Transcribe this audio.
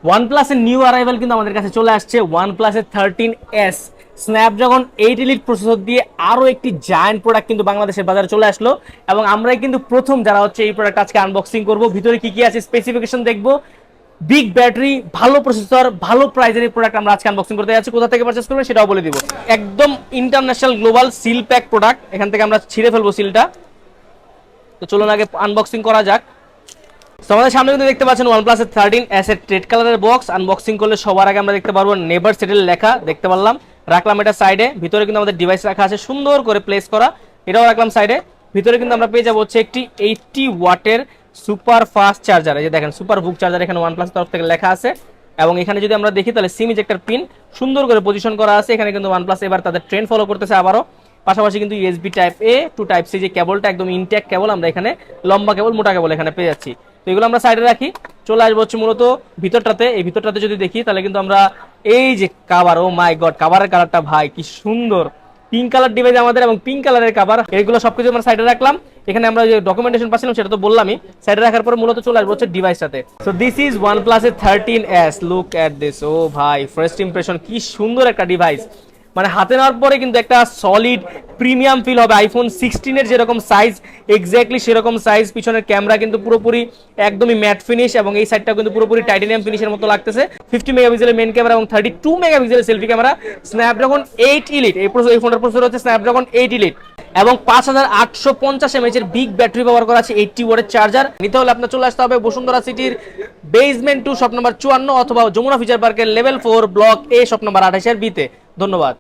OnePlus এর new arrival কিন্তু আমাদের কাছে চলে আসছে OnePlus এর 13s স্ন্যাপড্রাগন 8 এলিট প্রসেসর দিয়ে আরো একটি জায়ান্ট প্রোডাক্ট কিন্তু বাংলাদেশের বাজারে চলে আসলো এবং আমরাই কিন্তু প্রথম যারা হচ্ছে এই প্রোডাক্ট আজকে আনবক্সিং করব। ভিতরে কি কি আছে স্পেসিফিকেশন দেখবো, বিগ ব্যাটারি, ভালো প্রসেসর, ভালো প্রাইজের এই প্রোডাক্ট আমরা আজকে আনবক্সিং করতে যাচ্ছি। কোথা থেকে পারচেজ করবেন সেটাও বলে দিব। একদম international global seal pack product, এখান থেকে আমরা ছিঁড়ে ফেলবো সিলটা। তো চলুন আগে আনবক্সিং করা যাক। তো আমাদের সামনে কিন্তু দেখতে পাচ্ছেন OnePlus এর 13s এর রেড কালারের বক্স। আনবক্সিং করলে সবার আগে আমরা দেখতে পারবো নেভার সেটেল লেখা, দেখতে পারলাম, রাখলাম এটা সাইডে। ভিতরে কিন্তু আমাদের ডিভাইস রাখা আছে সুন্দর করে প্লেস করা, এটাও রাখলাম সাইডে। ভিতরে কিন্তু আমরা পেয়ে যাবো হচ্ছে একটি 80 ওয়াটের সুপার ফাস্ট চার্জার। এই যে দেখেন সুপার বুক চার্জার এখানে OnePlus তরফ থেকে লেখা আছে। এবং এখানে যদি আমরা দেখি তাহলে সিম ইজেক্টর পিন সুন্দর করে পজিশন করা আছে। এখানে কিন্তু OnePlus এবার তাদের ট্রেন্ড ফলো করতেছে আবারও। পাশাপাশি কিন্তু USB type A to type C যে কেবলটা একদম ইনটেক কেবল, আমরা এখানে লম্বা কেবল, মোটা কেবল এখানে পেয়ে যাচ্ছি। তো এগুলো আমরা সাইডে রাখি, চলে আসবো হচ্ছে মূলত ভিতরটাতে। এই ভিতরটাতে যদি দেখি তাহলে কিন্তু আমরা এই যে কাভার, ও মাই গড, কাভারের কালারটা ভাই কি সুন্দর, পিঙ্ক কালার ডিভাইস আমাদের এবং পিঙ্ক কালারের কাভার। এগুলো সবকিছু আমরা সাইডে রাখলাম। এখানে আমরা যে ডকুমেন্টেশন পাচ্ছিলাম সেটা তো বললামই, সাইডে রাখার পর মূলত চলে আসবো হচ্ছে ডিভাইসটাতে। সো দিস ইজ OnePlus এর 13s, লুক এট দিস। ও ভাই, ফার্স্ট ইমপ্রেশন, কি সুন্দর একটা ডিভাইস। মানে হাতে নেওয়ার পরে কিন্তু একটা সলিড প্রিমিয়াম ফিল হবে। আইফোন 16 এর যেরকম সাইজ এক্স্যাক্টলি সেরকম সাইজ। পিছনের ক্যামেরা কিন্তু পুরোপুরি একদমই ম্যাট ফিনিশ এবং এই সাইডটাও কিন্তু পুরোপুরি টাইটানিয়াম ফিনিশের মতো লাগতেছে। 50 মেগাপিক্সেলের মেইন ক্যামেরা এবং 32 মেগাপিক্সেলের সেলফি ক্যামেরা। স্ন্যাপড্রাগন 8 এলিট এই ফোনটার প্রসেসর হচ্ছে স্ন্যাপড্রাগন 8 এলিট এবং 5850 mAh এর বিগ ব্যাটারি ব্যবহার করা আছে। 80 ওয়াটের চার্জার। নিতে হলে আপনার চলে আসতে হবে বসুন্ধরা সিটির বেসমেন্ট 2 শপ নাম্বার 54 অথবা যমুনা ফিচার পার্কের level 4 block A shop number 28 এর B তে। ধন্যবাদ।